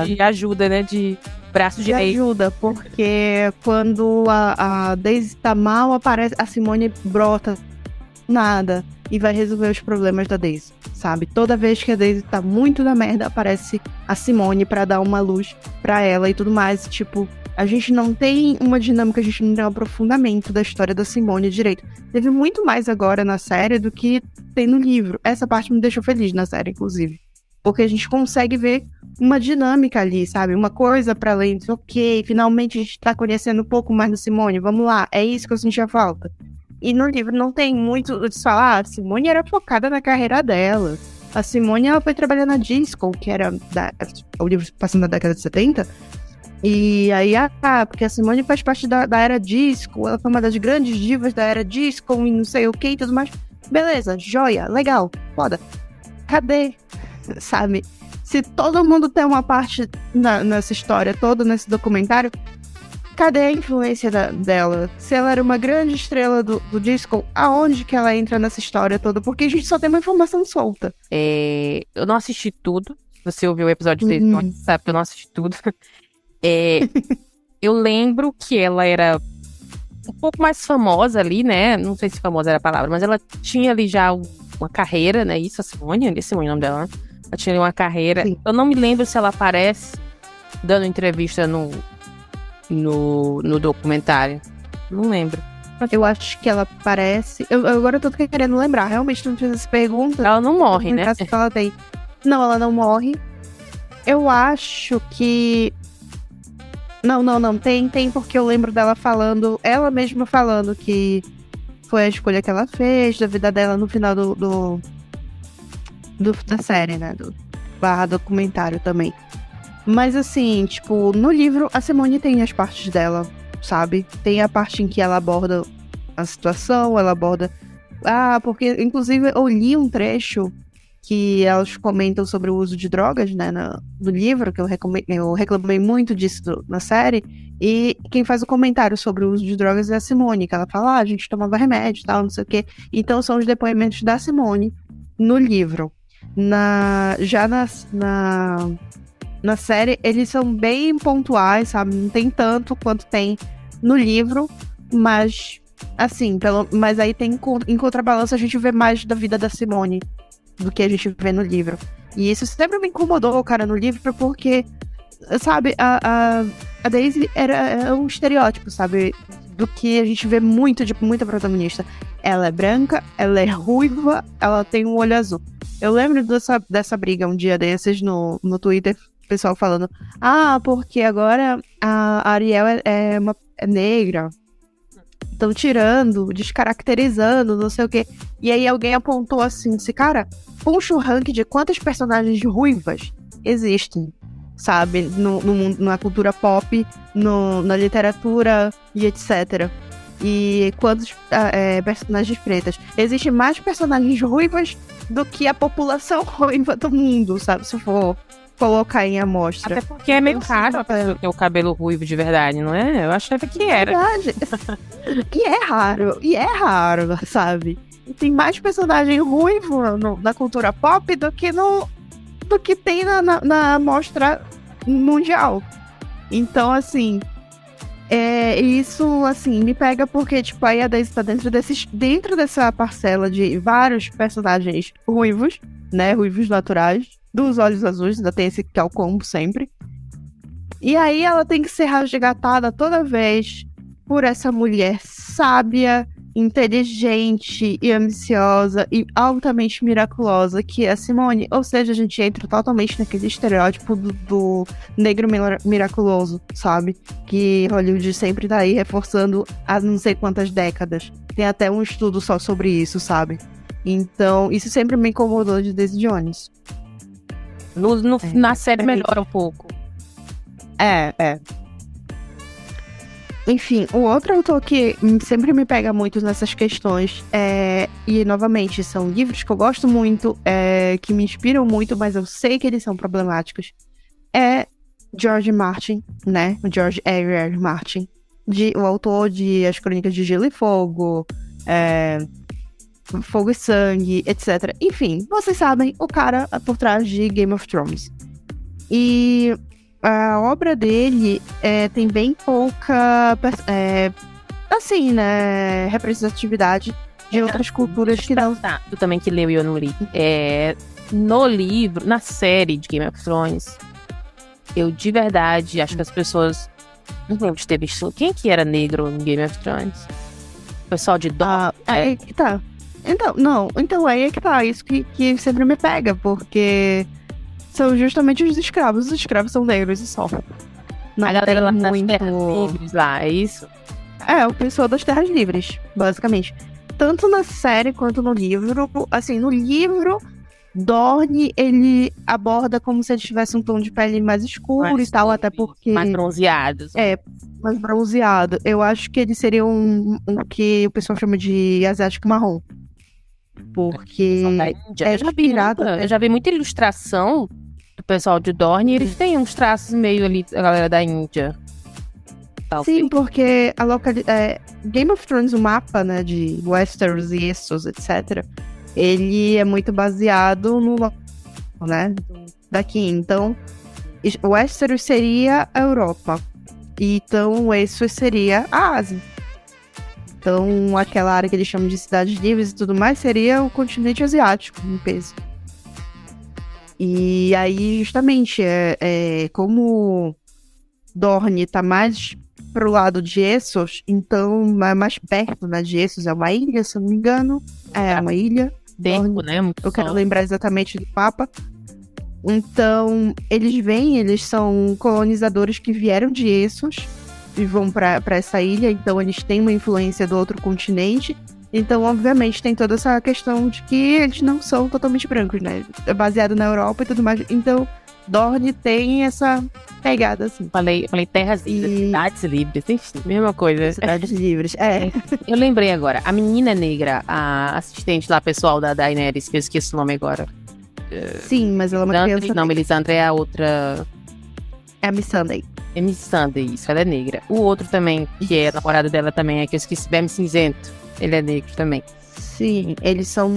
de ajuda, né, de braço direito. Ajuda, porque quando a Daisy tá mal, aparece a Simone brota nada e vai resolver os problemas da Daisy, sabe? Toda vez que a Daisy tá muito na merda, aparece a Simone pra dar uma luz pra ela e tudo mais. Tipo, a gente não tem uma dinâmica, a gente não tem um aprofundamento da história da Simone direito. Teve muito mais agora na série do que tem no livro. Essa parte me deixou feliz na série, inclusive. Porque a gente consegue ver uma dinâmica ali, sabe? Uma coisa pra além de, ok, finalmente a gente tá conhecendo um pouco mais da Simone, vamos lá, é isso que eu sentia falta. E no livro não tem muito de falar, a Simone era focada na carreira dela. A Simone, ela foi trabalhar na Disco, que era o livro passando na década de 70. E aí, porque a Simone faz parte da era Disco, ela foi uma das grandes divas da era Disco e não sei o que e tudo mais. Beleza, joia, legal, foda. Cadê? Sabe? Se todo mundo tem uma parte nessa história toda, nesse documentário, cadê a influência dela? Se ela era uma grande estrela do disco, aonde que ela entra nessa história toda? Porque a gente só tem uma informação solta. Eu não assisti tudo. Se você ouviu o episódio dele, não sabe que eu não assisti tudo. Eu lembro que ela era um pouco mais famosa ali, né? Não sei se famosa era a palavra, mas ela tinha ali já uma carreira, né? Isso, a Simone, é o nome dela, né? Ela tinha ali uma carreira. Sim. Eu não me lembro se ela aparece dando entrevista no documentário. Não lembro. Eu acho que ela aparece. Agora eu tô querendo lembrar. Realmente não fiz essa pergunta. Ela não morre, né? Ela tem. Não, ela não morre. Eu acho que... Não. Tem porque eu lembro dela falando... Ela mesma falando que foi a escolha que ela fez da vida dela no final da série, né? Do documentário também. Mas assim, tipo, no livro a Simone tem as partes dela, sabe? Tem a parte em que ela aborda a situação, ela aborda... porque inclusive eu li um trecho que elas comentam sobre o uso de drogas, né, no livro, que eu reclamei muito disso na série, e quem faz o comentário sobre o uso de drogas é a Simone, que ela fala, a gente tomava remédio e tal, não sei o quê. Então são os depoimentos da Simone no livro. Na série, eles são bem pontuais, sabe? Não tem tanto quanto tem no livro, mas assim, mas aí tem em contrabalança a gente vê mais da vida da Simone do que a gente vê no livro. E isso sempre me incomodou, cara, no livro, porque, sabe, a Daisy era um estereótipo, sabe? Do que a gente vê muito de muita protagonista. Ela é branca, ela é ruiva, ela tem um olho azul. Eu lembro dessa briga um dia desses no Twitter, o pessoal falando, porque agora a Ariel é negra. Estão tirando, descaracterizando, não sei o quê. E aí alguém apontou assim, cara, puxa o ranking de quantas personagens ruivas existem, sabe? No mundo, na cultura pop, na literatura e etc. E quantos personagens pretas. Existem mais personagens ruivas do que a população ruiva do mundo, sabe? Se for colocar em amostra. Até porque é meio raro a pessoa ter o cabelo ruivo de verdade, não é? Eu achava que era. Verdade. E é raro, sabe? tem mais personagem ruivo na cultura pop do que tem na mostra mundial. Então, assim, isso, assim, me pega porque, tipo, aí a Daisy tá dentro dessa parcela de vários personagens ruivos, né, ruivos naturais, dos olhos azuis, ainda tem esse que é o combo sempre. E aí ela tem que ser resgatada toda vez por essa mulher sábia, inteligente e ambiciosa e altamente miraculosa que é a Simone. Ou seja, a gente entra totalmente naquele estereótipo do negro miraculoso, sabe? Que Hollywood sempre tá aí reforçando há não sei quantas décadas. Tem até um estudo só sobre isso, sabe? Então, isso sempre me incomodou de Daisy Jones. Na série melhora um pouco. Enfim, o outro autor que sempre me pega muito nessas questões e novamente, são livros que eu gosto muito, que me inspiram muito, mas eu sei que eles são problemáticos, é George Martin, né? O George R.R. Martin, o autor de As Crônicas de Gelo e Fogo, Fogo e Sangue, etc. Enfim, vocês sabem, o cara por trás de Game of Thrones. E a obra dele tem bem pouca, assim, né, representatividade de outras culturas que não... Tu também que leu e eu não li. No livro, na série de Game of Thrones, eu de verdade acho que as pessoas... Não lembro de ter visto quem que era negro em Game of Thrones. O pessoal de Dorne. Aí que tá. Então aí é que tá. Isso que sempre me pega, porque... são justamente os escravos. Os escravos são negros e só. Não, a galera lá das terras livres lá, é isso? O pessoal das terras livres, basicamente. Tanto na série quanto no livro. Assim, no livro, Dorne, ele aborda como se ele tivesse um tom de pele mais escuro e tal, até porque... mais bronzeados. Mais bronzeado. Eu acho que ele seria um que o pessoal chama de asiático marrom. Porque eu já vi muita ilustração do pessoal de Dorne, e eles têm uns traços meio ali, a galera da Índia. Talvez. Sim, porque Game of Thrones, o mapa, né, de Westeros e Essos, etc., ele é muito baseado no, né, daqui. Então, Westeros seria a Europa. Então, Essos seria a Ásia. Então, aquela área que eles chamam de cidades livres e tudo mais seria o continente asiático, em peso. E aí, justamente, como Dorne tá mais pro lado de Essos, então é mais perto, né, de Essos, é uma ilha, se eu não me engano. É uma ilha. Tempo, né? Muito eu quero lembrar exatamente do mapa. Então, eles são colonizadores que vieram de Essos e vão pra essa ilha, então eles têm uma influência do outro continente. Então, obviamente, tem toda essa questão de que eles não são totalmente brancos, né? É baseado na Europa e tudo mais. Então, Dorne tem essa pegada, assim. Falei terras livres, cidades livres, enfim, mesma coisa. Cidades livres, Eu lembrei agora, a menina negra, a assistente lá, pessoal da Daenerys, que eu esqueci o nome agora. Sim, mas ela é uma criança. Não, Melisandre é a outra... É a Missandei. É Missandei, isso, ela é negra. O outro também, que é namorado dela também, que eu esqueci, Bem Cinzento. Ele é negro também. Sim, eles são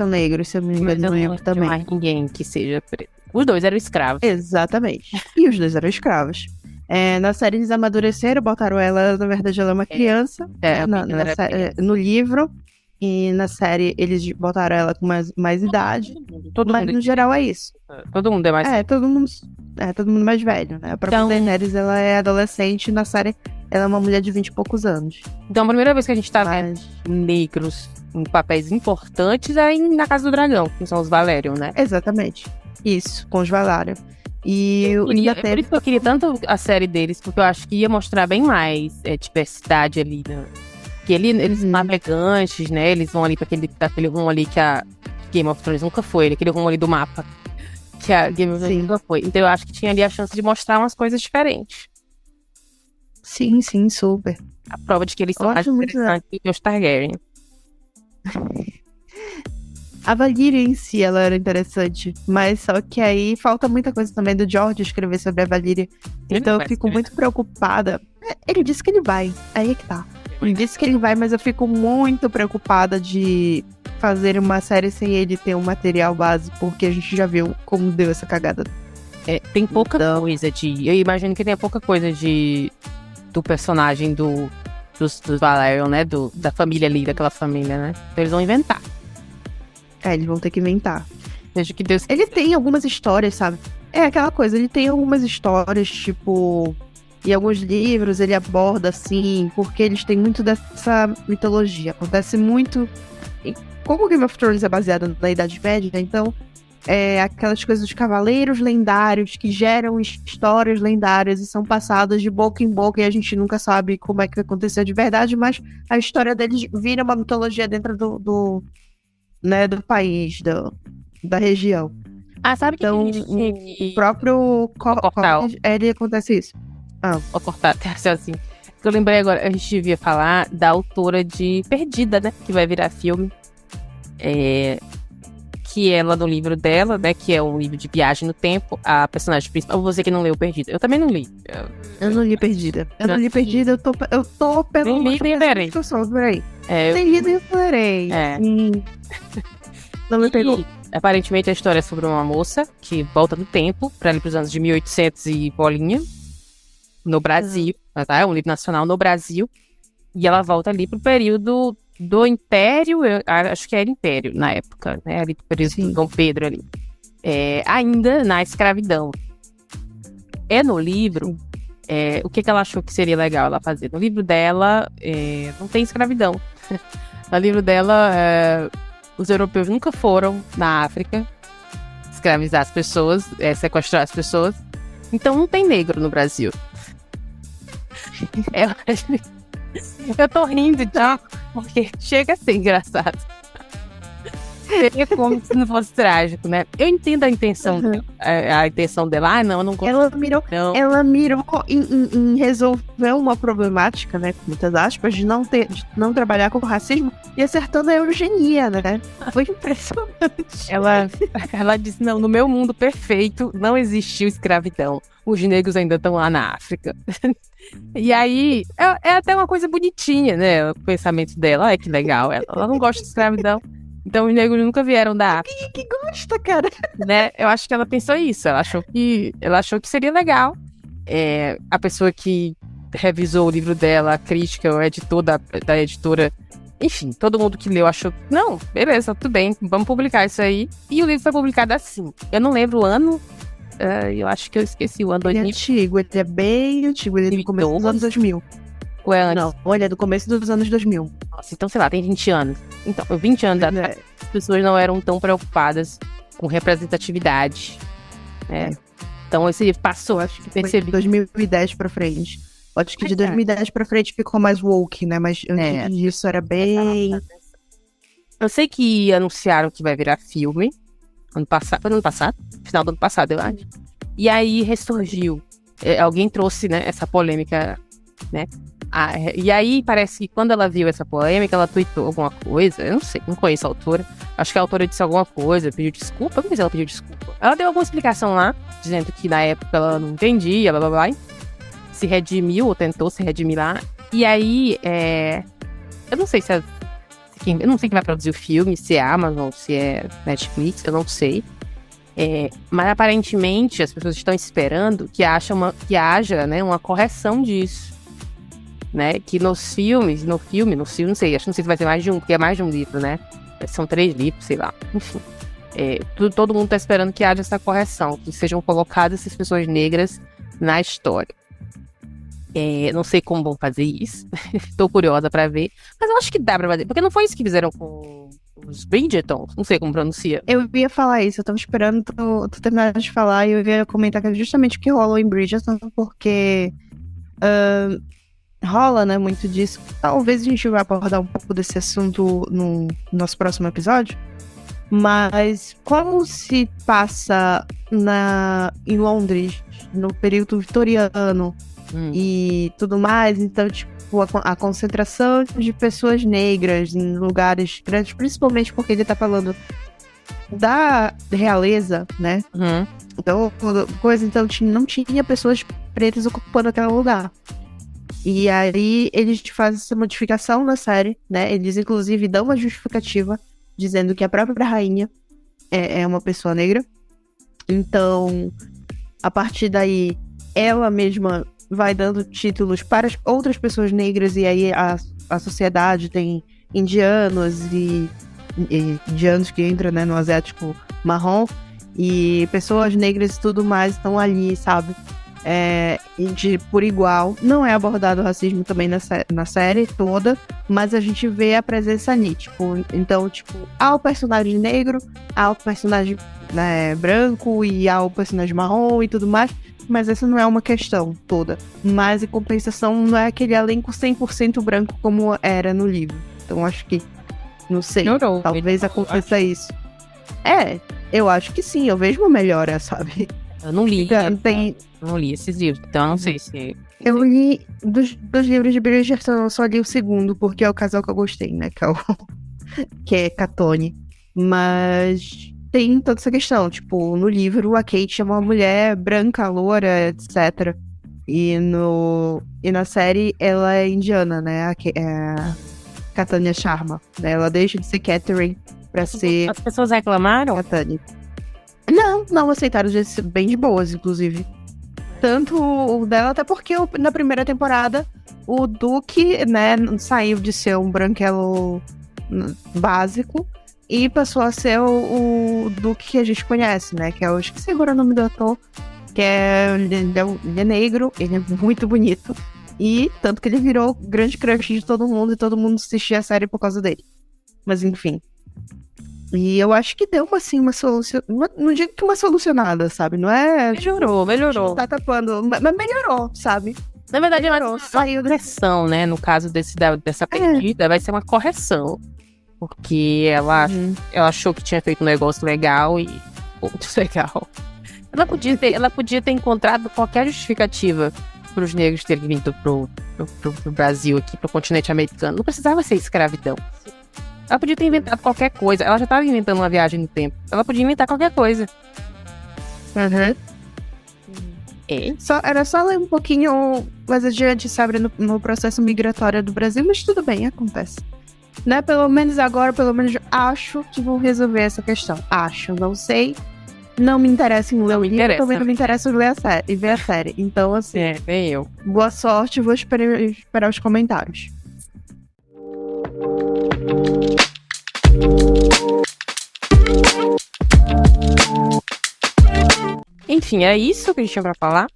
negros, se eu não me engano, não lembro também. Mais ninguém que seja preto. Os dois eram escravos. Exatamente. E os dois eram escravos. Na série eles amadureceram, botaram ela, na verdade ela é uma criança. No livro. E na série eles botaram ela com mais idade. Mas no geral é isso. Todo mundo é mais... todo mundo mais velho, né? A própria Daenerys, ela é adolescente, na série ela é uma mulher de 20 e poucos anos. Então a primeira vez que a gente tá vendo negros em papéis importantes é na Casa do Dragão, que são os Valerion, né? Exatamente. Isso, com os Valerion. Por isso que eu queria tanto a série deles, porque eu acho que ia mostrar bem mais diversidade ali, né? Que eles são navegantes, né? Eles vão ali pra aquele rumo ali que a Game of Thrones nunca foi, aquele rumo ali do mapa que a Game of Thrones nunca foi. Então eu acho que tinha ali a chance de mostrar umas coisas diferentes. Sim, super. A prova de que eles são mais interessantes do que os Targaryen. A Valyria em si, ela era interessante, mas só que aí falta muita coisa também do George escrever sobre a Valyria. Então eu fico muito preocupada. Ele disse que ele vai, aí é que tá. Ele disse que ele vai, mas eu fico muito preocupada de fazer uma série sem ele ter um material base, porque a gente já viu como deu essa cagada. Tem pouca coisa de... Eu imagino que tenha pouca coisa do personagem dos Valerion, né? Da família ali, daquela família, né? Então eles vão inventar. Eles vão ter que inventar. Veja que Deus... Ele tem algumas histórias, sabe? É aquela coisa, ele tem algumas histórias, tipo... Em alguns livros ele aborda, assim, porque eles têm muito dessa mitologia. Acontece muito... Como Game of Thrones é baseado na Idade Média, então... aquelas coisas dos cavaleiros lendários que geram histórias lendárias e são passadas de boca em boca e a gente nunca sabe como é que aconteceu de verdade, mas a história deles vira uma mitologia dentro do país, da região. Sabe então, que o próprio ele acontece isso. Vou cortar até assim. Eu lembrei agora, a gente devia falar da autora de Perdida, né? Que vai virar filme. Que ela, no livro dela, né? Que é um livro de viagem no tempo, a personagem principal. Você que não leu Perdida. Eu também não li. Eu não li Perdida. Eu tô pelo nem li, nem lerei. Peraí. Nem li, nem lerei. Não me pegou. Aparentemente a história é sobre uma moça que volta no tempo, para ali pros anos de 1800 e bolinha, no Brasil. Tá? É um livro nacional no Brasil. E ela volta ali pro período do Império, eu acho que era Império na época, né? Ali pro período do Dom Pedro ali. Ainda na escravidão. No livro, o que ela achou que seria legal ela fazer? No livro dela, não tem escravidão. No livro dela, os europeus nunca foram na África escravizar as pessoas, sequestrar as pessoas. Então não tem negro no Brasil. Eu tô rindo já, porque chega a ser engraçado. Seria como se não fosse trágico, né? Eu entendo a intenção, a intenção dela. Não, eu não gosto. Ela mirou em resolver uma problemática, né? Com muitas aspas, de não trabalhar com racismo e acertando a eugenia, né? Foi impressionante. Ela disse, não, no meu mundo perfeito não existiu escravidão. Os negros ainda estão lá na África. E aí, é até uma coisa bonitinha, né? O pensamento dela, que legal. Ela não gosta de escravidão. Então os negros nunca vieram da África. Quem que gosta, cara? Né? Eu acho que ela pensou isso. Ela achou que seria legal. A pessoa que revisou o livro dela, a crítica, o editor da editora, enfim, todo mundo que leu achou que, não, beleza, tudo bem, vamos publicar isso aí. E o livro foi publicado assim. Eu não lembro o ano. Eu acho que eu esqueci o ano 2000. Ele é antigo, ele é bem antigo. Ele é do começo dos anos 2000. Ou é antes? Não, ele é do começo dos anos 2000. Nossa, então, sei lá, tem 20 anos. Então, 20 anos atrás, as pessoas não eram tão preocupadas com representatividade. Né? Então, esse passou, acho que percebi. De 2010 pra frente. Acho que de 2010 pra frente ficou mais woke, né? Mas antes disso era bem... Eu sei que anunciaram que vai virar filme. Ano passado, foi no ano passado? Final do ano passado, eu acho. E aí ressurgiu. Alguém trouxe, né, essa polêmica, né? E aí parece que quando ela viu essa polêmica, ela tweetou alguma coisa. Eu não sei, não conheço a autora. Acho que a autora disse alguma coisa, pediu desculpa. Não sei se ela pediu desculpa. Ela deu alguma explicação lá, dizendo que na época ela não entendia, blá blá blá. Se redimiu, ou tentou se redimir lá. E aí, eu não sei eu não sei quem vai produzir o filme, se é Amazon, se é Netflix, eu não sei. Mas aparentemente as pessoas estão esperando que haja, né, uma correção disso. Né? Que nos filmes, não sei, acho que não sei se vai ser mais de um, porque é mais de um livro, né? São 3 livros, sei lá. Enfim. Todo mundo está esperando que haja essa correção, que sejam colocadas essas pessoas negras na história. Não sei como vão fazer isso. Estou curiosa para ver. Mas eu acho que dá para fazer. Porque não foi isso que fizeram com os Bridgerton? Não sei como pronuncia. Eu ia falar isso. Eu tava esperando tu terminar de falar e eu ia comentar que é justamente o que rolou em Bridgerton. Porque rola, né, muito disso. Talvez a gente vai abordar um pouco desse assunto no nosso próximo episódio. Mas como se passa em Londres, no período vitoriano, e tudo mais, então, tipo, a concentração de pessoas negras em lugares grandes, principalmente porque ele tá falando da realeza, né? Então, não tinha pessoas pretas ocupando aquele lugar. E aí, eles fazem essa modificação na série, né? Eles, inclusive, dão uma justificativa dizendo que a própria rainha é uma pessoa negra. Então, a partir daí, ela mesma vai dando títulos para as outras pessoas negras, e aí a sociedade tem indianos e indianos que entram, né, no asiático marrom, e pessoas negras e tudo mais estão ali, sabe? Por igual. Não é abordado o racismo também na série toda, mas a gente vê a presença ali, tipo, então, tipo, há o personagem negro, há o personagem, né, branco, e há o personagem marrom e tudo mais, mas essa não é uma questão toda. Mas, em compensação, não é aquele elenco 100% branco como era no livro. Então, acho que, não sei, talvez aconteça isso. Eu acho que sim, eu vejo uma melhora, sabe? Eu não li. Tem... Eu não li esses livros, então eu não sei se... Eu li dos livros de Bridgerton, eu só li o segundo, porque é o casal que eu gostei, né? Que é Catone. Mas tem toda essa questão, tipo, no livro a Kate é uma mulher branca, loura, etc. E na série ela é indiana, né? A Katanya Sharma. Né? Ela deixa de ser Catherine pra ser... As pessoas reclamaram? Katanya. Não aceitaram, bem de boas, inclusive. Tanto o dela, até porque na primeira temporada o Duque, né, saiu de ser um branquelo básico e passou a ser o Duque que a gente conhece, né, que é o... Esqueci agora o nome do ator, que ele é negro, ele é muito bonito, e tanto que ele virou grande crush de todo mundo, e todo mundo assistia a série por causa dele. Mas enfim. E eu acho que deu, assim, uma solução... Não digo que uma solucionada, sabe? Não é... Melhorou. Tá tapando, mas melhorou, sabe? Na verdade, é uma correção, né? No caso dessa perdida, vai ser uma correção. Porque ela achou que tinha feito um negócio legal e... Muito legal. Ela podia ter encontrado qualquer justificativa para os negros terem vindo pro Brasil aqui, pro continente americano. Não precisava ser escravidão. Ela podia ter inventado qualquer coisa. Ela já estava inventando uma viagem no tempo. Ela podia inventar qualquer coisa. Era só ler um pouquinho mais adiante, sabe, no processo migratório do Brasil, mas tudo bem, acontece. Né? Pelo menos agora, acho que vão resolver essa questão. Acho, não sei. Não me interessa em ler o livro, também não me interessa ler e ver a série. Então, assim, bem eu. Boa sorte, vou esperar os comentários. Enfim, é isso que a gente tinha pra falar?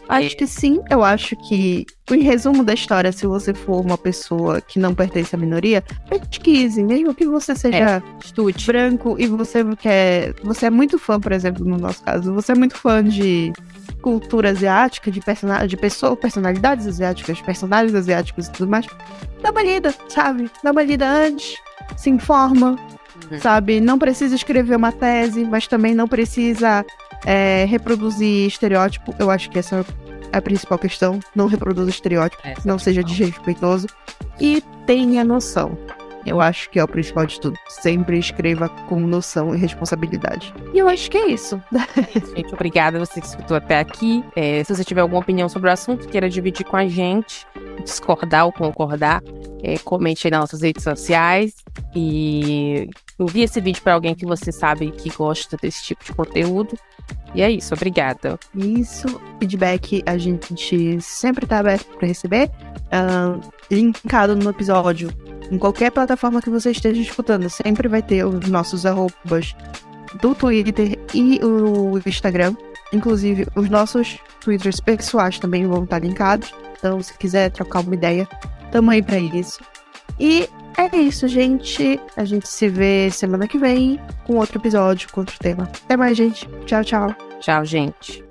Acho que sim. Eu acho que, em resumo da história, se você for uma pessoa que não pertence à minoria, pesquise, mesmo que você seja estude. Branco e você é muito fã, por exemplo, no nosso caso, você é muito fã de cultura asiática, de personalidades asiáticas, personagens asiáticos e tudo mais, dá uma lida, sabe? Dá uma lida antes, se informa, sabe? Não precisa escrever uma tese, mas também não precisa reproduzir estereótipo. Eu acho que essa é a principal questão. Não reproduza estereótipo, não seja desrespeitoso e tenha noção. Eu acho que é o principal de tudo. Sempre escreva com noção e responsabilidade. E eu acho que é isso. Gente, obrigada você que escutou até aqui. Se você tiver alguma opinião sobre o assunto, queira dividir com a gente, discordar ou concordar, comente aí nas nossas redes sociais e envie esse vídeo para alguém que você sabe que gosta desse tipo de conteúdo. E é isso, obrigada. Isso, feedback a gente sempre tá aberto para receber. Linkado no episódio, em qualquer plataforma que você esteja escutando, sempre vai ter os nossos arrobas do Twitter e o Instagram. Inclusive, os nossos Twitters pessoais também vão estar linkados. Então, se quiser trocar uma ideia, tamo aí pra isso. E é isso, gente. A gente se vê semana que vem com outro episódio, com outro tema. Até mais, gente. Tchau, tchau. Tchau, gente.